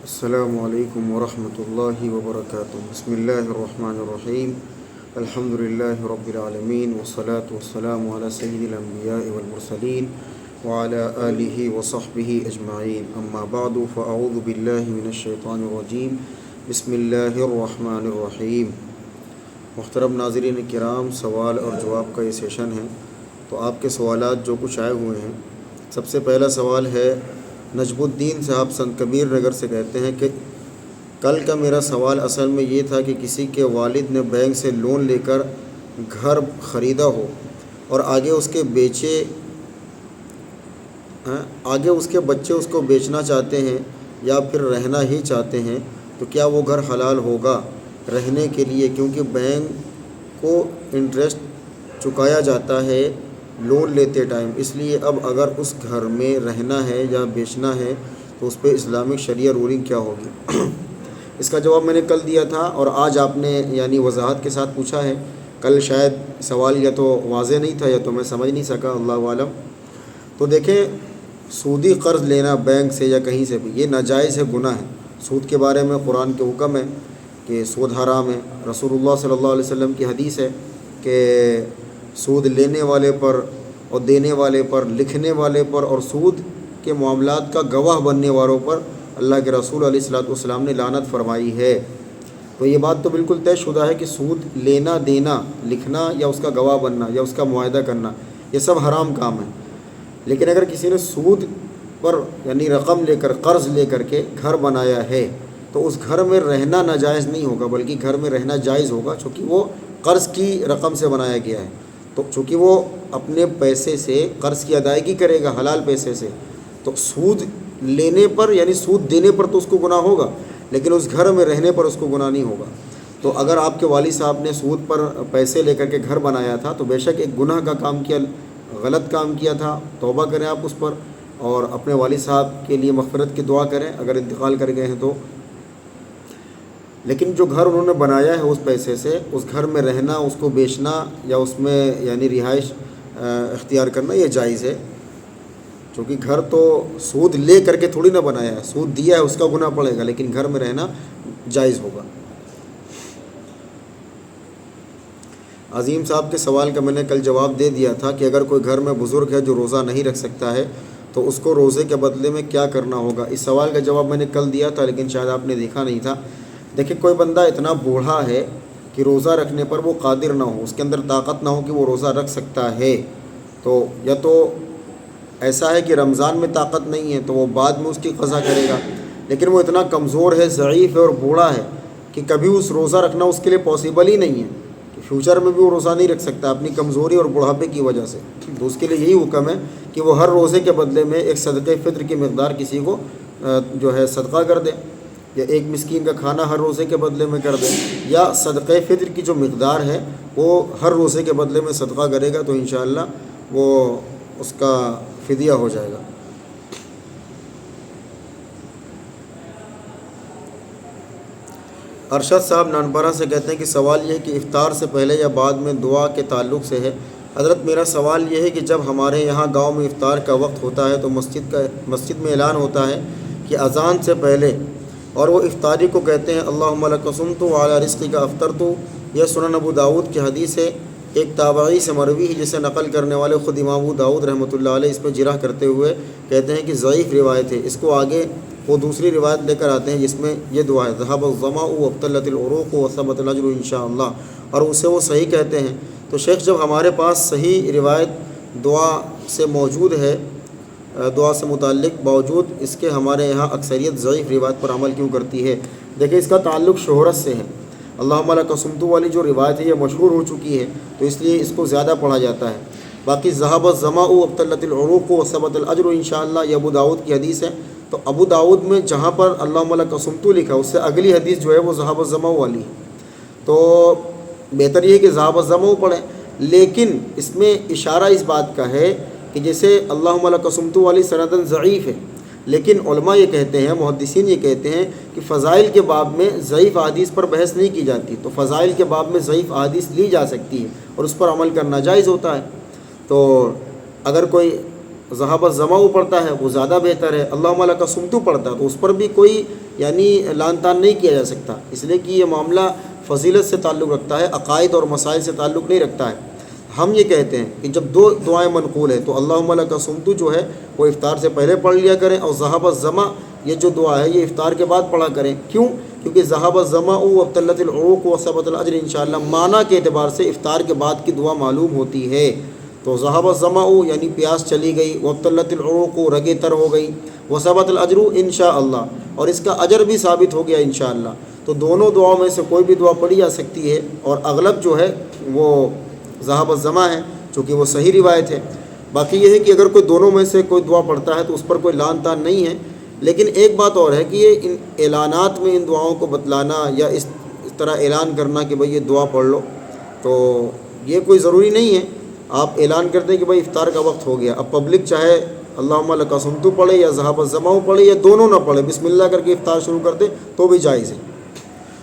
السلام علیکم ورحمۃ اللہ وبرکاتہ۔ بسم اللہ الرحمن الرحیم۔ الحمد للہ رب العالمین والصلاة والسلام علی سید الانبیاء والمرسلین وعلی آلہ وصحبہ اجمعین، اما بعد فاعوذ باللہ من الشیطان الرجیم، بسم اللہ الرحمن الرحیم۔ محترم ناظرین کرام، سوال اور جواب کا یہ سیشن ہے، تو آپ کے سوالات جو کچھ آئے ہوئے ہیں۔ سب سے پہلا سوال ہے نجم الدین صاحب سنت کبیر نگر سے، کہتے ہیں کہ کل کا میرا سوال اصل میں یہ تھا کہ کسی کے والد نے بینک سے لون لے کر گھر خریدا ہو اور آگے اس کے بچے اس کو بیچنا چاہتے ہیں یا پھر رہنا ہی چاہتے ہیں، تو کیا وہ گھر حلال ہوگا رہنے کے لیے؟ کیونکہ بینک کو انٹرسٹ چکایا جاتا ہے لون لیتے ٹائم، اس لیے اب اگر اس گھر میں رہنا ہے یا بیچنا ہے تو اس پہ اسلامک شریعہ رولنگ کیا ہوگی؟ اس کا جواب میں نے کل دیا تھا اور آج آپ نے وضاحت کے ساتھ پوچھا ہے۔ کل شاید سوال یا تو واضح نہیں تھا یا تو میں سمجھ نہیں سکا، اللہ عالم۔ تو دیکھیں، سودی قرض لینا بینک سے یا کہیں سے بھی یہ ناجائز ہے، گناہ ہے۔ سود کے بارے میں قرآن کے حکم ہے کہ سود حرام ہے۔ رسول اللہ صلی اللہ علیہ وسلم کی حدیث ہے کہ سود لینے والے پر اور دینے والے پر، لکھنے والے پر اور سود کے معاملات کا گواہ بننے والوں پر اللہ کے رسول علیہ الصلوۃ والسلام نے لعنت فرمائی ہے۔ تو یہ بات تو بالکل طے شدہ ہے کہ سود لینا، دینا، لکھنا یا اس کا گواہ بننا یا اس کا معاہدہ کرنا، یہ سب حرام کام ہے۔ لیکن اگر کسی نے سود پر رقم لے کر، قرض لے کر کے گھر بنایا ہے تو اس گھر میں رہنا ناجائز نہیں ہوگا، بلکہ گھر میں رہنا جائز ہوگا، چونکہ وہ قرض کی رقم سے بنایا گیا ہے۔ تو چونکہ وہ اپنے پیسے سے قرض کی ادائیگی کرے گا، حلال پیسے سے، تو سود لینے پر سود دینے پر تو اس کو گناہ ہوگا، لیکن اس گھر میں رہنے پر اس کو گناہ نہیں ہوگا۔ تو اگر آپ کے والد صاحب نے سود پر پیسے لے کر کے گھر بنایا تھا تو بے شک ایک گناہ کا کام کیا، غلط کام کیا تھا، توبہ کریں آپ اس پر اور اپنے والد صاحب کے لیے مغفرت کی دعا کریں اگر انتقال کر گئے ہیں تو۔ لیکن جو گھر انہوں نے بنایا ہے اس پیسے سے، اس گھر میں رہنا، اس کو بیچنا یا اس میں رہائش اختیار کرنا یہ جائز ہے، کیونکہ گھر تو سود لے کر کے تھوڑی نہ بنایا ہے، سود دیا ہے اس کا گناہ پڑے گا، لیکن گھر میں رہنا جائز ہوگا۔ عظیم صاحب کے سوال کا میں نے کل جواب دے دیا تھا کہ اگر کوئی گھر میں بزرگ ہے جو روزہ نہیں رکھ سکتا ہے تو اس کو روزے کے بدلے میں کیا کرنا ہوگا؟ اس سوال کا جواب میں نے کل دیا تھا، لیکن شاید آپ نے دیکھا نہیں تھا۔ دیکھیں، کوئی بندہ اتنا بوڑھا ہے کہ روزہ رکھنے پر وہ قادر نہ ہو، اس کے اندر طاقت نہ ہو کہ وہ روزہ رکھ سکتا ہے، تو یا تو ایسا ہے کہ رمضان میں طاقت نہیں ہے تو وہ بعد میں اس کی قضا کرے گا، لیکن وہ اتنا کمزور ہے، ضعیف ہے اور بوڑھا ہے کہ کبھی اس روزہ رکھنا اس کے لیے پاسبل ہی نہیں ہے، کہ فیوچر میں بھی وہ روزہ نہیں رکھ سکتا اپنی کمزوری اور بڑھاپے کی وجہ سے۔ تو اس کے لیے یہی حکم ہے کہ وہ ہر روزے کے بدلے میں ایک صدقہ فطر کی مقدار کسی کو صدقہ کر دے، یا ایک مسکین کا کھانا ہر روزے کے بدلے میں کر دے، یا صدقہ فطر کی جو مقدار ہے وہ ہر روزے کے بدلے میں صدقہ کرے گا تو انشاءاللہ وہ اس کا فدیہ ہو جائے گا۔ ارشد صاحب نانپارہ سے کہتے ہیں کہ سوال یہ ہے کہ افطار سے پہلے یا بعد میں دعا کے تعلق سے ہے۔ حضرت میرا سوال یہ ہے کہ جب ہمارے یہاں گاؤں میں افطار کا وقت ہوتا ہے تو مسجد میں اعلان ہوتا ہے کہ اذان سے پہلے، اور وہ افطاری کو کہتے ہیں اللہم لک صمت وعلی رزقک افطرت۔ یہ سنن ابو داؤد کی حدیث ہے، ایک تابعی سے مروی ہے جسے نقل کرنے والے خود امام ابو داؤد رحمۃ اللہ علیہ اس پہ جرح کرتے ہوئے کہتے ہیں کہ ضعیف روایت ہے۔ اس کو آگے وہ دوسری روایت لے کر آتے ہیں جس میں یہ دعا ہے ذهب الظمأ وابتلت العروق وثبت الاجر انشاءاللہ، اور اسے وہ صحیح کہتے ہیں۔ تو شیخ، جب ہمارے پاس صحیح روایت دعا سے موجود ہے، دعا سے متعلق، باوجود اس کے ہمارے یہاں اکثریت ضعیف روایت پر عمل کیوں کرتی ہے؟ دیکھیں، اس کا تعلق شہرت سے ہے۔ اللہم لک صمت والی جو روایت ہے یہ مشہور ہو چکی ہے تو اس لیے اس کو زیادہ پڑھا جاتا ہے۔ باقی ذهب الظمأ وابتلت العروق وثبت الاجر انشاءاللہ یہ ابو داؤد کی حدیث ہے، تو ابو داؤد میں جہاں پر اللہم لک صمت لکھا اس سے اگلی حدیث جو ہے وہ ذهب الظمأ والی ہے، تو بہتر یہ ہے کہ ذهب الظمأ پڑھیں۔ لیکن اس میں اشارہ اس بات کا ہے کہ جیسے اللہم لک صمت والی سندن ضعیف ہے، لیکن علماء یہ کہتے ہیں، محدثین یہ کہتے ہیں کہ فضائل کے باب میں ضعیف احادیث پر بحث نہیں کی جاتی، تو فضائل کے باب میں ضعیف احادیث لی جا سکتی ہے اور اس پر عمل کرنا جائز ہوتا ہے۔ تو اگر کوئی ذہب الظمأ پڑھتا ہے وہ زیادہ بہتر ہے، اللہم لک صمت پڑھتا ہے تو اس پر بھی کوئی یعنی لان تان نہیں کیا جا سکتا، اس لیے کہ یہ معاملہ فضیلت سے تعلق رکھتا ہے، عقائد اور مسائل سے تعلق نہیں رکھتا ہے۔ ہم یہ کہتے ہیں کہ جب دو دعائیں منقول ہیں تو اللہم لک صمت جو ہے وہ افطار سے پہلے پڑھ لیا کریں، اور ذہب الظمأ یہ جو دعا ہے یہ افطار کے بعد پڑھا کریں۔ کیوں؟ کیونکہ ذہب الظمأ وابتلت العروق وثبت الاجر انشاءاللہ معنی کے اعتبار سے افطار کے بعد کی دعا معلوم ہوتی ہے۔ تو ذہب الظمأ یعنی پیاس چلی گئی، وابتلت العروق رگیں تر ہو گئی، وثبت الاجر انشاءاللہ اور اس کا اجر بھی ثابت ہو گیا انشاءاللہ۔ تو دونوں دعاؤں میں سے کوئی بھی دعا پڑھی جا سکتی ہے، اور اغلب جو ہے وہ ذہب الظمأ ہے چونکہ وہ صحیح روایت ہے۔ باقی یہ ہے کہ اگر کوئی دونوں میں سے کوئی دعا پڑھتا ہے تو اس پر کوئی لان تان نہیں ہے، لیکن ایک بات اور ہے کہ یہ ان اعلانات میں ان دعاؤں کو بتلانا یا اس طرح اعلان کرنا کہ بھئی یہ دعا پڑھ لو، تو یہ کوئی ضروری نہیں ہے۔ آپ اعلان کرتے ہیں کہ بھئی افطار کا وقت ہو گیا، اب پبلک چاہے اللہم لک صمت پڑھے یا ذہب الظمأ پڑھے یا دونوں نہ پڑھے، بسم اللہ کر کے افطار شروع کر دے تو بھی جائز ہے۔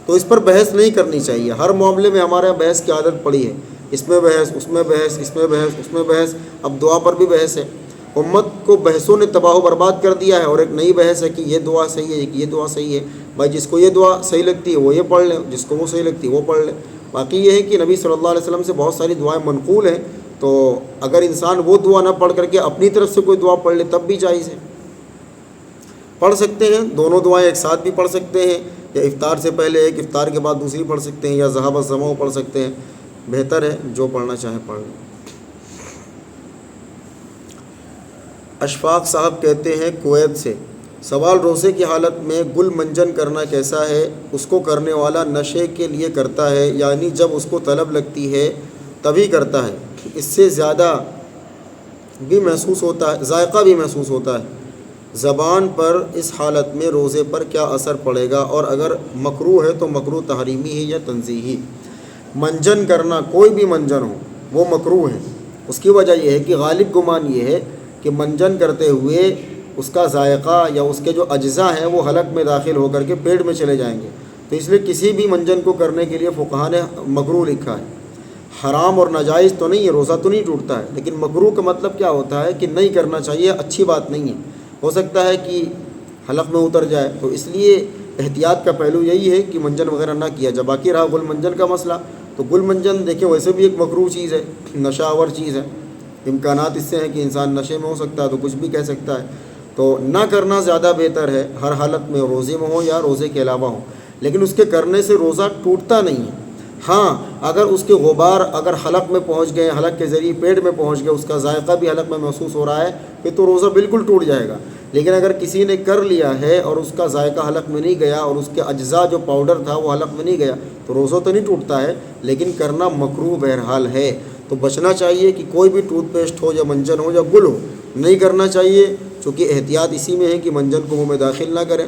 تو اس پر بحث نہیں کرنی چاہیے، ہر معاملے میں ہمارے یہاں بحث کی عادت پڑی ہے، اس میں بحث، اس میں بحث، اس میں بحث، اس میں بحث، اب دعا پر بھی بحث ہے۔ امت کو بحثوں نے تباہ و برباد کر دیا ہے، اور ایک نئی بحث ہے کہ یہ دعا صحیح ہے کہ یہ دعا صحیح ہے۔ بھائی جس کو یہ دعا صحیح لگتی ہے وہ یہ پڑھ لیں، جس کو وہ صحیح لگتی ہے وہ پڑھ لیں۔ باقی یہ ہے کہ نبی صلی اللہ علیہ وسلم سے بہت ساری دعائیں منقول ہیں، تو اگر انسان وہ دعا نہ پڑھ کر کے اپنی طرف سے کوئی دعا پڑھ لے تب بھی جائز ہے، پڑھ سکتے ہیں۔ دونوں دعائیں ایک ساتھ بھی پڑھ سکتے ہیں، یا افطار سے پہلے ایک، افطار کے بعد دوسری پڑھ سکتے ہیں، یا ذہب الظمأ پڑھ سکتے ہیں، بہتر ہے جو پڑھنا چاہیں پڑھ لیں۔ اشفاق صاحب کہتے ہیں کویت سے، سوال روزے کی حالت میں گل منجن کرنا کیسا ہے؟ اس کو کرنے والا نشے کے لیے کرتا ہے، یعنی جب اس کو طلب لگتی ہے تبھی کرتا ہے، اس سے زیادہ بھی محسوس ہوتا ہے، ذائقہ بھی محسوس ہوتا ہے، زبان پر اس حالت میں روزے پر کیا اثر پڑے گا؟ اور اگر مکروہ ہے تو مکروہ تحریمی ہے یا تنزیہی؟ منجن کرنا، کوئی بھی منجن ہو وہ مکروہ ہے۔ اس کی وجہ یہ ہے کہ غالب گمان یہ ہے کہ منجن کرتے ہوئے اس کا ذائقہ یا اس کے جو اجزاء ہیں وہ حلق میں داخل ہو کر کے پیٹ میں چلے جائیں گے، تو اس لیے کسی بھی منجن کو کرنے کے لیے فقہاء نے مکروہ لکھا ہے۔ حرام اور ناجائز تو نہیں ہے، روزہ تو نہیں ٹوٹتا ہے، لیکن مکروہ کا مطلب کیا ہوتا ہے کہ نہیں کرنا چاہیے، اچھی بات نہیں ہے، ہو سکتا ہے کہ حلق میں اتر جائے، تو اس لیے احتیاط کا پہلو یہی ہے کہ منجن وغیرہ نہ کیا جائے۔ باقی رہا گل منجن کا مسئلہ، تو گل منجن دیکھیں ویسے بھی ایک مکروہ چیز ہے، نشہ آور چیز ہے، امکانات اس سے ہیں کہ انسان نشے میں ہو سکتا ہے تو کچھ بھی کہہ سکتا ہے، تو نہ کرنا زیادہ بہتر ہے، ہر حالت میں، روزے میں ہو یا روزے کے علاوہ ہو۔ لیکن اس کے کرنے سے روزہ ٹوٹتا نہیں ہے۔ ہاں اگر اس کے غبار اگر حلق میں پہنچ گئے، حلق کے ذریعے پیٹ میں پہنچ گئے، اس کا ذائقہ بھی حلق میں محسوس ہو رہا ہے، پھر تو روزہ بالکل ٹوٹ جائے گا۔ لیکن اگر کسی نے کر لیا ہے اور اس کا ذائقہ حلق میں نہیں گیا اور اس کے اجزاء جو پاؤڈر تھا وہ حلق میں نہیں گیا، تو روزہ تو نہیں ٹوٹتا ہے، لیکن کرنا مکروہ بہرحال ہے۔ تو بچنا چاہیے کہ کوئی بھی ٹوتھ پیسٹ ہو یا منجن ہو یا گل ہو، نہیں کرنا چاہیے، چونکہ احتیاط اسی میں ہے کہ منجن کو منہ میں داخل نہ کریں۔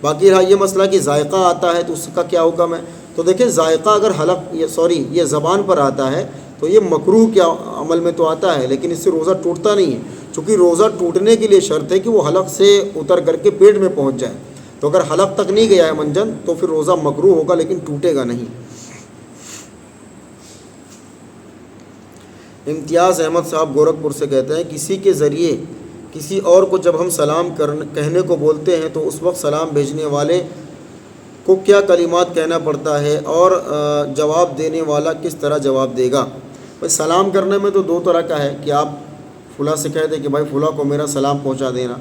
باقی رہا یہ مسئلہ کہ ذائقہ آتا ہے تو اس کا کیا حکم ہے؟ تو دیکھیں ذائقہ اگر یہ زبان پر آتا ہے تو یہ مکروہ کے عمل میں تو آتا ہے، لیکن اس سے روزہ ٹوٹتا نہیں ہے، چونکہ روزہ ٹوٹنے کے لیے شرط ہے کہ وہ حلق سے اتر کر کے پیٹ میں پہنچ جائے۔ تو اگر حلق تک نہیں گیا ہے منجن تو پھر روزہ مکروہ ہوگا لیکن ٹوٹے گا نہیں۔ امتیاز احمد صاحب گورکھپور سے کہتے ہیں کسی کے ذریعے کسی اور کو جب ہم سلام کہنے کو بولتے ہیں تو اس وقت سلام بھیجنے والے کو کیا کلمات کہنا پڑتا ہے، اور جواب دینے والا کس طرح جواب دے گا؟ بھائی سلام کرنے میں تو دو طرح کا ہے کہ آپ فلاں سے کہہ دیں کہ بھائی فلاں کو میرا سلام پہنچا دینا،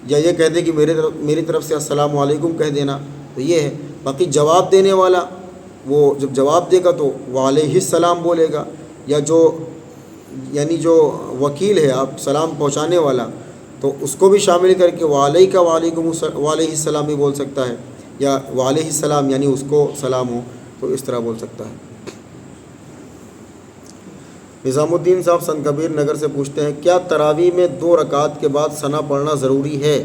یا یہ کہہ دیں کہ میری طرف سے السلام علیکم کہہ دینا، تو یہ ہے۔ باقی جواب دینے والا وہ جب جواب دے گا تو وعلیہ السلام بولے گا، یا جو وکیل ہے آپ سلام پہنچانے والا تو اس کو بھی شامل کر کے وعلیک وعلیکم وعلیہ السلام بھی بول سکتا ہے، یا وعلیہ السلام یعنی اس کو سلام ہو تو اس طرح بول سکتا ہے۔ نظام الدین صاحب سنت کبیر نگر سے پوچھتے ہیں کیا تراویح میں 2 رکعات کے بعد ثنا پڑھنا ضروری ہے،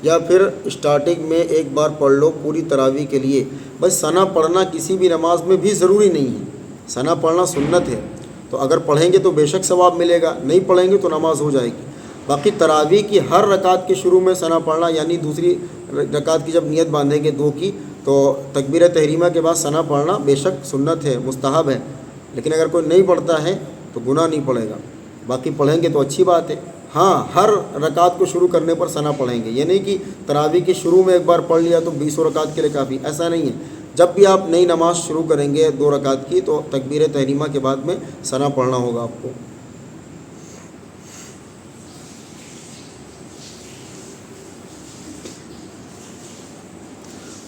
یا پھر اسٹارٹنگ میں ایک بار پڑھ لو پوری تراویح کے لیے؟ بس ثنا پڑھنا کسی بھی نماز میں بھی ضروری نہیں ہے، ثنا پڑھنا سنت ہے، تو اگر پڑھیں گے تو بے شک ثواب ملے گا، نہیں پڑھیں گے تو نماز ہو جائے گی۔ باقی تراویح کی ہر رکعت کے شروع میں ثنا پڑھنا، یعنی دوسری رکعت کی جب نیت باندھیں گے 2 کی تو تکبیر تحریمہ کے بعد ثنا پڑھنا بے شک سنت ہے، مستحب ہے، لیکن اگر کوئی نہیں پڑھتا ہے تو گناہ نہیں پڑے گا۔ باقی پڑھیں گے تو اچھی بات ہے، ہاں ہر رکعت کو شروع کرنے پر ثنا پڑھیں گے، یہ نہیں کہ تراویح کے شروع میں ایک بار پڑھ لیا تو 20 رکعت کے لیے کافی، ایسا نہیں ہے۔ جب بھی آپ نئی نماز شروع کریں گے 2 رکعت کی تو تکبیر تحریمہ کے بعد میں ثنا پڑھنا ہوگا آپ کو۔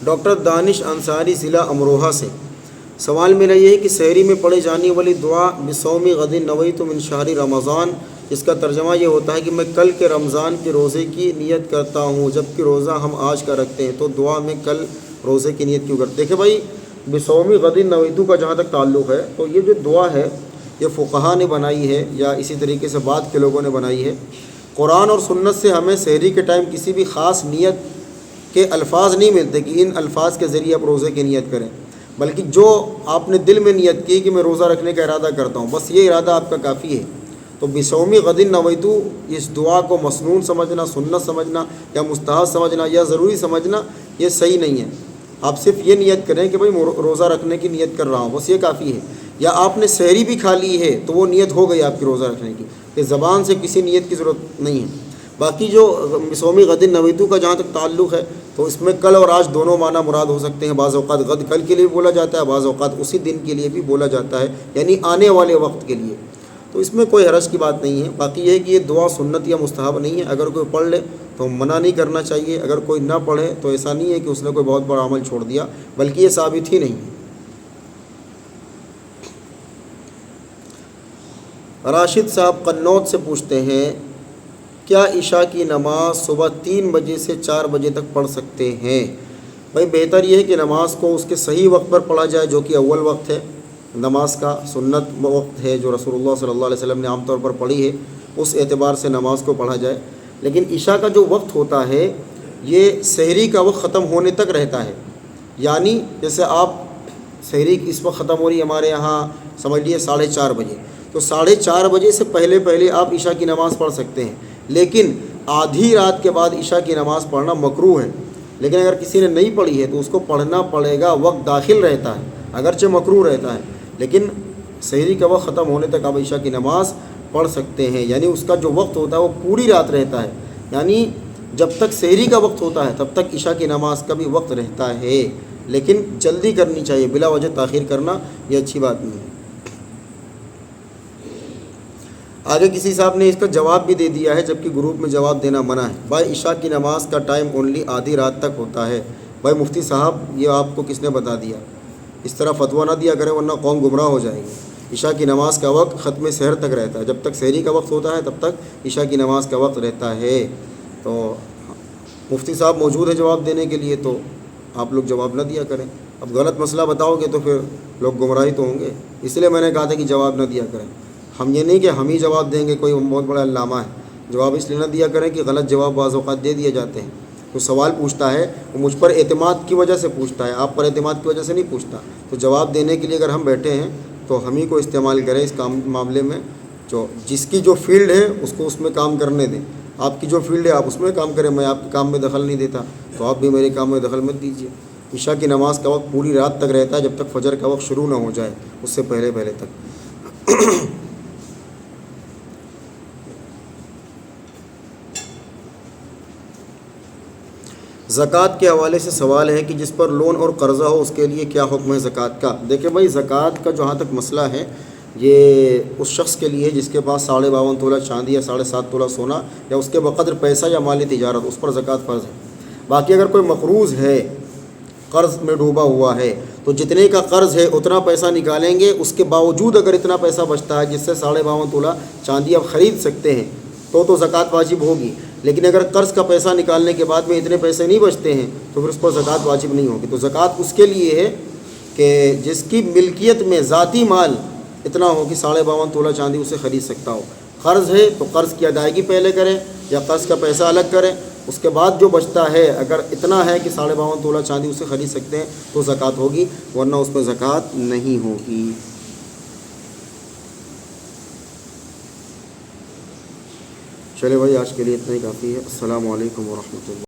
ڈاکٹر دانش انصاری ضلع امروہہ سے سوال میرا یہ ہے کہ سحری میں پڑھی جانے والی دعا بصوم غد نویت من شہر رمضان، اس کا ترجمہ یہ ہوتا ہے کہ میں کل کے رمضان کے روزے کی نیت کرتا ہوں جبکہ روزہ ہم آج کا رکھتے ہیں، تو دعا میں کل روزے کی نیت کیوں کرتے؟ دیکھیں بھائی، بصوم غد نویت کا جہاں تک تعلق ہے تو یہ جو دعا ہے یہ فقہا نے بنائی ہے یا اسی طریقے سے بعد کے لوگوں نے بنائی ہے۔ قرآن اور سنت سے ہمیں سحری کے ٹائم کسی بھی خاص نیت کے الفاظ نہیں ملتے کہ ان الفاظ کے ذریعے آپ روزے کی نیت کریں، بلکہ جو آپ نے دل میں نیت کی کہ میں روزہ رکھنے کا ارادہ کرتا ہوں، بس یہ ارادہ آپ کا کافی ہے۔ تو بصوم غد نویت، اس دعا کو مسنون سمجھنا، سنت سمجھنا یا مستحب سمجھنا یا ضروری سمجھنا یہ صحیح نہیں ہے۔ آپ صرف یہ نیت کریں کہ بھائی روزہ رکھنے کی نیت کر رہا ہوں، بس یہ کافی ہے۔ یا آپ نے سحری بھی کھا لی ہے تو وہ نیت ہو گئی آپ کی روزہ رکھنے کی، کہ زبان سے کسی نیت کی ضرورت نہیں ہے۔ باقی جو بصوم غد نویت کا جہاں تک تعلق ہے تو اس میں کل اور آج دونوں معنی مراد ہو سکتے ہیں۔ بعض اوقات غد کل کے لیے بولا جاتا ہے، بعض اوقات اسی دن کے لیے بھی بولا جاتا ہے، یعنی آنے والے وقت کے لیے، تو اس میں کوئی حرج کی بات نہیں ہے۔ باقی یہ ہے کہ یہ دعا سنت یا مستحب نہیں ہے، اگر کوئی پڑھ لے تو منع نہیں کرنا چاہیے، اگر کوئی نہ پڑھے تو ایسا نہیں ہے کہ اس نے کوئی بہت بڑا عمل چھوڑ دیا، بلکہ یہ ثابت ہی نہیں ہے۔ راشد صاحب قنوت سے پوچھتے ہیں کیا عشاء کی نماز صبح 3 بجے سے 4 بجے تک پڑھ سکتے ہیں؟ بھائی بہتر یہ ہے کہ نماز کو اس کے صحیح وقت پر پڑھا جائے جو کہ اول وقت ہے نماز کا، سنت وقت ہے جو رسول اللہ صلی اللہ علیہ وسلم نے عام طور پر پڑھی ہے، اس اعتبار سے نماز کو پڑھا جائے۔ لیکن عشاء کا جو وقت ہوتا ہے یہ سحری کا وقت ختم ہونے تک رہتا ہے، یعنی جیسے آپ سحری اس وقت ختم ہو رہی ہے ہمارے یہاں سمجھ لیے 4:30 بجے، تو 4:30 بجے سے پہلے آپ عشاء کی نماز پڑھ سکتے ہیں، لیکن آدھی رات کے بعد عشاء کی نماز پڑھنا مکروہ ہے۔ لیکن اگر کسی نے نہیں پڑھی ہے تو اس کو پڑھنا پڑے گا، وقت داخل رہتا ہے اگرچہ مکروہ رہتا ہے، لیکن سحری کا وقت ختم ہونے تک آپ عشاء کی نماز پڑھ سکتے ہیں، یعنی اس کا جو وقت ہوتا ہے وہ پوری رات رہتا ہے، یعنی جب تک سحری کا وقت ہوتا ہے تب تک عشاء کی نماز کا بھی وقت رہتا ہے، لیکن جلدی کرنی چاہیے، بلا وجہ تاخیر کرنا یہ اچھی بات نہیں ہے۔ آگے کسی صاحب نے اس کا جواب بھی دے دیا ہے جبکہ گروپ میں جواب دینا منع ہے۔ بھائی عشاء کی نماز کا ٹائم اونلی آدھی رات تک ہوتا ہے۔ بھائی مفتی صاحب یہ آپ کو کس نے بتا دیا؟ اس طرح فتویٰ نہ دیا کرے ورنہ قوم گمراہ ہو جائے گی۔ عشاء کی نماز کا وقت ختم سحر تک رہتا ہے، جب تک سحری کا وقت ہوتا ہے تب تک عشاء کی نماز کا وقت رہتا ہے۔ تو مفتی صاحب موجود ہے جواب دینے کے لیے، تو آپ لوگ جواب نہ دیا کریں۔ اب غلط مسئلہ بتاؤ گے تو پھر لوگ گمراہی تو ہوں گے، اس لیے میں نے کہا تھا کہ جواب نہ دیا کریں۔ ہم یہ نہیں کہ ہم ہی جواب دیں گے، کوئی بہت بڑا علامہ ہے، جواب اس لیے نہ دیا کریں کہ غلط جواب بعض اوقات دے دیے جاتے ہیں۔ تو سوال پوچھتا ہے وہ مجھ پر اعتماد کی وجہ سے پوچھتا ہے، آپ پر اعتماد کی وجہ سے نہیں پوچھتا، تو جواب دینے کے لیے اگر ہم بیٹھے ہیں تو ہم ہی کو استعمال کریں اس معاملے میں، جو جس کی جو فیلڈ ہے اس کو اس میں کام کرنے دیں۔ آپ کی جو فیلڈ ہے آپ اس میں کام کریں، میں آپ کے کام میں دخل نہیں دیتا، تو آپ بھی میرے کام میں دخل مت دیجیے۔ عشاء کی نماز کا وقت پوری رات تک رہتا ہے جب تک فجر کا وقت شروع نہ ہو جائے، اس سے پہلے تک۔ زکوٰۃ کے حوالے سے سوال ہے کہ جس پر لون اور قرضہ ہو اس کے لیے کیا حکم ہے زکوٰۃ کا؟ دیکھیں بھائی زکوٰۃ کا جہاں تک مسئلہ ہے یہ اس شخص کے لیے جس کے پاس 52.5 تولہ چاندی یا 7.5 تولہ سونا یا اس کے بقدر پیسہ یا مالی تجارت، اس پر زکوٰۃ فرض ہے۔ باقی اگر کوئی مقروض ہے، قرض میں ڈوبا ہوا ہے، تو جتنے کا قرض ہے اتنا پیسہ نکالیں گے، اس کے باوجود اگر اتنا پیسہ بچتا ہے جس سے 52.5 تولہ چاندی آپ خرید سکتے ہیں تو زکوٰۃ واجب ہوگی۔ لیکن اگر قرض کا پیسہ نکالنے کے بعد میں اتنے پیسے نہیں بچتے ہیں تو پھر اس پر زکوٰۃ واجب نہیں ہوگی۔ تو زکوٰۃ اس کے لیے ہے کہ جس کی ملکیت میں ذاتی مال اتنا ہو کہ 52.5 تولہ چاندی اسے خرید سکتا ہو۔ قرض ہے تو قرض کی ادائیگی پہلے کریں یا قرض کا پیسہ الگ کریں، اس کے بعد جو بچتا ہے اگر اتنا ہے کہ 52.5 تولہ چاندی اسے خرید سکتے ہیں تو زکوٰۃ ہوگی، ورنہ اس پہ زکوٰۃ نہیں ہوگی۔ چلے بھائی آج کے لیے اتنا ہی کافی ہے۔ السلام علیکم ورحمۃ اللہ۔